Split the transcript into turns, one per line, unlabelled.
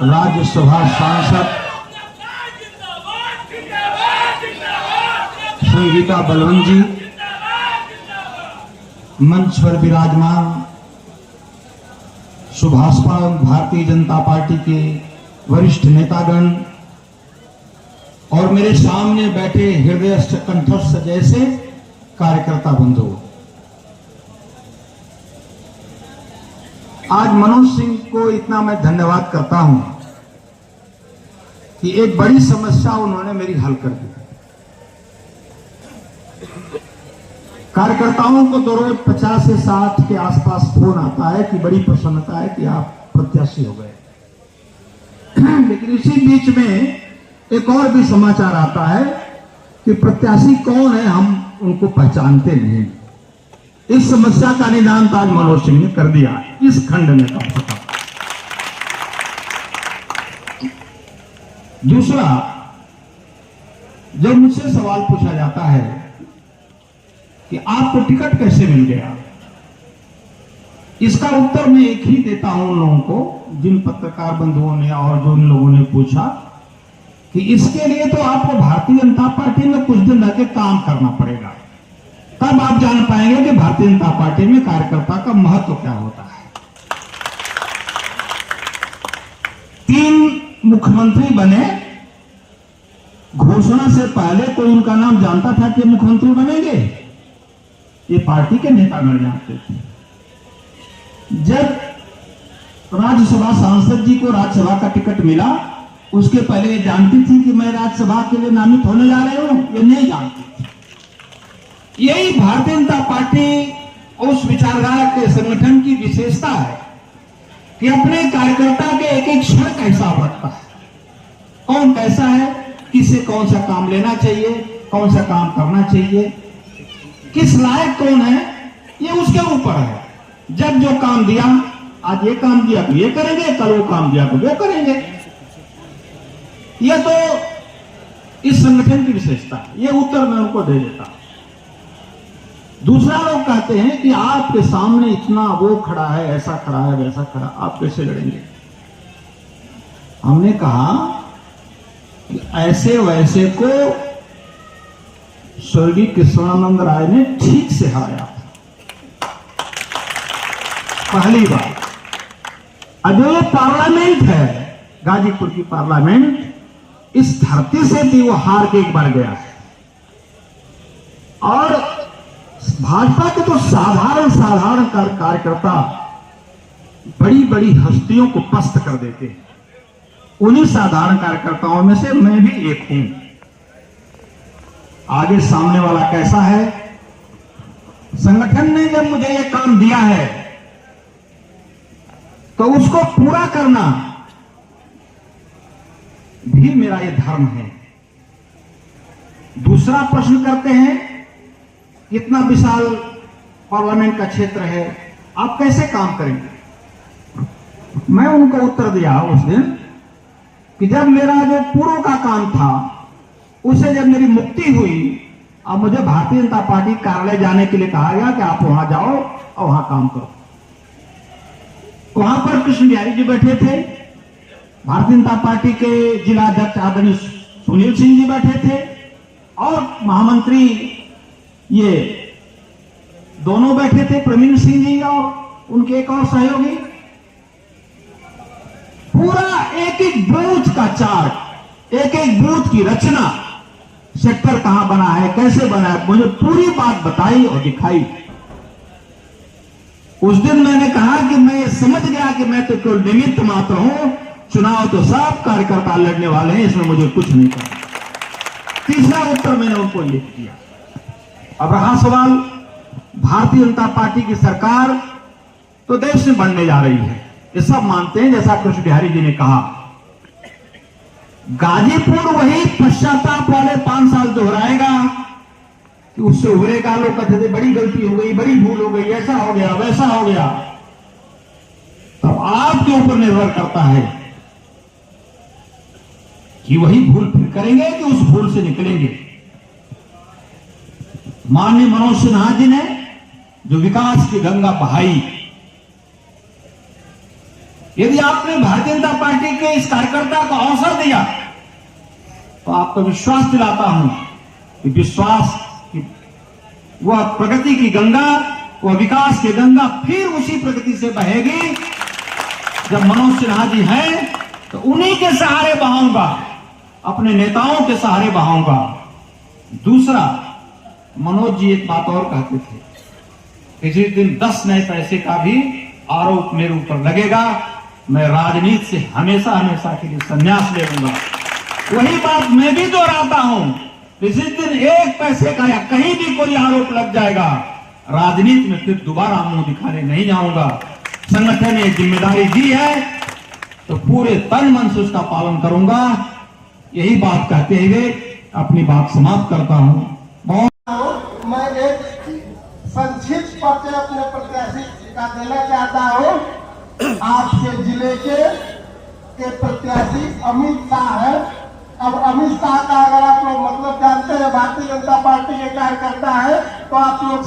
राज्यसभा सांसद श्री गीता बलवंत जी, मंच पर विराजमान सुभाषपा भारतीय जनता पार्टी के वरिष्ठ नेतागण और मेरे सामने बैठे हृदयस्थ कंठस्थ जैसे कार्यकर्ता बंधु, आज मनोज सिंह को इतना मैं धन्यवाद करता हूं कि एक बड़ी समस्या उन्होंने मेरी हल कर दी। कार्यकर्ताओं को तो रोज 50 से 60 के आसपास फोन आता है कि बड़ी प्रसन्नता है कि आप प्रत्याशी हो गए, लेकिन इसी बीच में एक और भी समाचार आता है कि प्रत्याशी कौन है हम उनको पहचानते नहीं। इस समस्या का निदान आज मनोज सिंह ने कर दिया इस खंड में कम से कम। दूसरा, जब मुझसे सवाल पूछा जाता है कि आपको टिकट कैसे मिल गया, इसका उत्तर मैं एक ही देता हूं उन लोगों को, जिन पत्रकार बंधुओं ने और जो उन लोगों ने पूछा कि इसके लिए तो आपको भारतीय जनता पार्टी में कुछ दिन रहकर काम करना पड़ेगा, तब आप जान पाएंगे कि भारतीय जनता पार्टी में कार्यकर्ता का महत्व क्या होता है। 3 मुख्यमंत्री बने, घोषणा से पहले कोई उनका नाम जानता था कि मुख्यमंत्री बनेंगे? ये पार्टी के नेतागण जानते थे। जब राज्यसभा सांसद जी को राज्यसभा का टिकट मिला, उसके पहले ये जानती थी कि मैं राज्यसभा के लिए नामित होने जा रहे हूं? ये नहीं जानती थी। यही भारतीय जनता पार्टी उस विचारधारा के संगठन की विशेषता है कि अपने कार्यकर्ता के एक एक क्षण का हिसाब रखता है। कौन कैसा है, किसे कौन सा काम लेना चाहिए, कौन सा काम करना चाहिए, किस लायक कौन है, ये उसके ऊपर है। जब जो काम दिया, आज ये काम दिया तो ये करेंगे, कल वो काम दिया तो वो करेंगे। ये तो इस संगठन की विशेषता है। ये उत्तर मैं उनको दे देता हूं। दूसरा, लोग कहते हैं कि आपके सामने इतना वो खड़ा है, ऐसा खड़ा है, वैसा खड़ा, आप कैसे लड़ेंगे? हमने कहा कि ऐसे वैसे को स्वर्गीय कृष्णानंद राय ने ठीक से हराया। पहली बार जो ये पार्लियामेंट है, गाजीपुर की पार्लियामेंट, इस धरती से भी वो हार के एक बार गया है। और भाजपा के तो साधारण कार्यकर्ता बड़ी बड़ी हस्तियों को पस्त कर देते हैं। उन्हीं साधारण कार्यकर्ताओं में से मैं भी एक हूं। आगे सामने वाला कैसा है, संगठन ने जब मुझे यह काम दिया है तो उसको पूरा करना भी मेरा यह धर्म है। दूसरा प्रश्न करते हैं, इतना विशाल पार्लियामेंट का क्षेत्र है, आप कैसे काम करेंगे? मैं उनको उत्तर दिया उस दिन कि जब मेरा जो पूर्व का काम था उससे जब मेरी मुक्ति हुई, अब मुझे भारतीय जनता पार्टी कार्यालय जाने के लिए कहा गया कि आप वहां जाओ और वहां काम करो। वहां पर कृष्ण बिहारी जी बैठे थे, भारतीय जनता पार्टी के जिला अध्यक्ष आदरणीय सुनील सिंह जी बैठे थे, और महामंत्री ये दोनों बैठे थे, प्रवीण सिंह जी और उनके एक और सहयोगी। पूरा एक एक बूथ का चार्ट, एक एक बूथ की रचना, सेक्टर कहां बना है, कैसे बना है, मुझे पूरी बात बताई और दिखाई। उस दिन मैंने कहा कि मैं समझ गया कि मैं तो केवल निमित्त मात्र हूं, चुनाव तो सब कार्यकर्ता लड़ने वाले हैं, इसमें मुझे कुछ नहीं करना। तीसरा उत्तर मैंने उनको ये किया। अब रहा सवाल, भारतीय जनता पार्टी की सरकार तो देश में बनने जा रही है, ये सब मानते हैं। जैसा कृष्ण बिहारी जी ने कहा, गाजीपुर वही पश्चाताप वाले 5 साल दोहराएगा कि उससे उभरेगा। लोग कहते थे बड़ी गलती हो गई, बड़ी भूल हो गई, ऐसा हो गया, वैसा हो गया। तब आपके ऊपर निर्भर करता है कि वही भूल फिर करेंगे कि उस भूल से निकलेंगे। माननीय मनोज सिन्हा जी ने जो विकास की गंगा बहाई, यदि आपने भारतीय जनता पार्टी के इस कार्यकर्ता को अवसर दिया तो आपको विश्वास दिलाता हूं कि विश्वास की वह प्रगति की गंगा, वह विकास की गंगा फिर उसी प्रगति से बहेगी। जब मनोज सिन्हा जी हैं तो उन्हीं के सहारे बहाऊंगा, अपने नेताओं के सहारे बहाऊंगा। दूसरा, मनोज जी एक बात और कहते थे कि जिस दिन 10 नए पैसे का भी आरोप मेरे ऊपर लगेगा, मैं राजनीति से हमेशा हमेशा के लिए संन्यास ले लूंगा। वही बात मैं भी दोहराता हूं कि जिस दिन 1 पैसे का या कहीं भी कोई आरोप लग जाएगा, राजनीति में फिर दोबारा मुंह दिखाने नहीं जाऊंगा। संगठन ने जिम्मेदारी दी है तो पूरे तन मन से उसका पालन करूंगा। यही बात कहते हुए अपनी बात समाप्त करता हूं।
मैं एक संक्षिप्त परिचय अपने प्रत्याशी का देना चाहता हूं। आपके जिले के प्रत्याशी अमित शाह है। अब अमित शाह का अगर आप लोग मतलब जानते हैं, भारतीय जनता पार्टी के कार्यकर्ता है, तो आप लोग